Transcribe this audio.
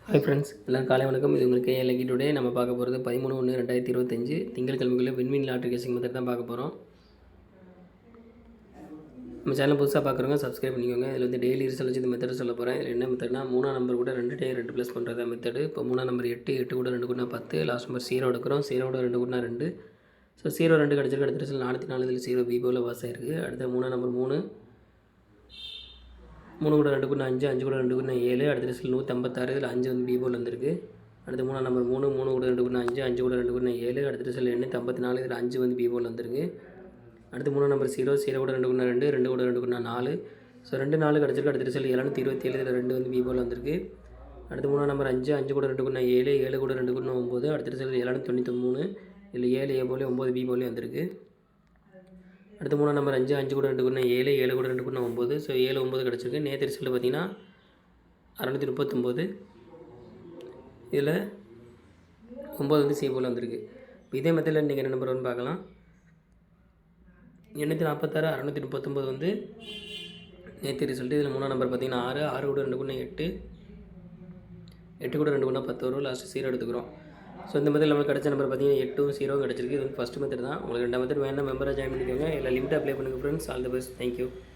Hi friends, எல்லோரும் காலை வணக்கம். இது உங்களுக்கு கேஎல்ஐ டுடே. நம்ம பார்க்க போகிறது 13/1/2025 திங்கட்கிழமைக்குள்ள விண்மீன் லாட்ரி கேசிங் மெத்தட் தான் பார்க்க போகிறோம். நம்ம சேனல் புதுசாக பார்க்குறவங்க சப்ஸ்கிரைப் பண்ணிக்கோங்க. இதில் வந்து டெய்லி ரிசல்ட் வச்சு இந்த மெத்தட் சொல்ல போகிறேன். இதில் என்ன மெத்தட்னா 3ஆம் நம்பர் கூட 2 டைம் 2 ப்ளஸ் பண்ணுறதா மெத்தடு. இப்போ 3ஆம் நம்பர் 8, 8 கூட 2 கூட்டினா 10, லாஸ்ட் நம்பர் 0 எடுக்கிறோம். 0 கூட 2 கூட்டினா 2. ஸோ 0 2 கிடச்சிருக்கு. அடுத்த ரிசல்ட் 404 இதில் 0 பீபோவில் பாஸ் ஆயிருக்கு. அடுத்த 3ஆம் நம்பர் 3, 3 கூட 2 கூட்டினா 5, 5 கூட 2 கூட்டினா 7. அடுத்த ரிசல்ட் 156 இதில் 5 வந்து பீபோவில் வந்திருக்கு. அடுத்து 3ஆம் நம்பர் 3, 3 கூட 2 கூட்டினா 5, 5 கூட 2 கூட்டினா 7. அடுத்த ரிசல்ட் 854 இதில் 5 வந்து பீபோவில் வந்திருக்கு. அடுத்து 3ஆம் நம்பர் 0, 0 கூட 2 கூட்டினா 2, 2 கூட 2 கூட்டினா 4. ஸோ 2 4 கிடச்சிருக்கு. அடுத்த ரிசல்ட் 727 இதில் 2 வந்து பீபோவில் வந்திருக்கு. அடுத்து 3ஆம் நம்பர் 5, 5 கூட 2 கூட்டினா 7, 7 கூட 2 கூட்டினா 9. அடுத்த ரிசல்ட் 793 இதில் 7 ஏ போலே 9 பி போலே வந்திருக்கு. அடுத்து 3ஆம் நம்பர் 5, 5 கூட 2 கூட்டினா 7, 7 கூட 2 கூட்டினா 9. ஸோ 7 9 கிடச்சிருக்கு. நேற்று ரிசல்ட் பார்த்திங்கன்னா 639 இதில் 9 வந்து சி போல் வந்திருக்கு. இப்போ இதே மெத்தடில் நீங்கள் என்ன நம்பர் ஒன்று பார்க்கலாம். 846 639 வந்து நேற்று ரிசல்ட்டு. இதில் 3ஆம் நம்பர் பார்த்திங்கன்னா 6, 6 கூட 2 கூட்டினா 8, 8 கூட 2 கூட்டினா 10 வரும். லாஸ்ட்டு 0 எடுத்துக்கிறோம். ஸோ இந்த மெத்தட் நம்மளுக்கு கிடச்ச நம்பர் பார்த்திங்கன்னா 8 0 கிடச்சிருக்கு. இது வந்து ஃபஸ்ட் மெத்தட் தான். உங்களுக்கு 2ஆம் மெத்தட் வேணும் மெம்பராக ஜாயின் பண்ணிக்கோங்க. இல்லை லிமிட் அப்ளை பண்ணுங்கள் friends. All the best. Thank you.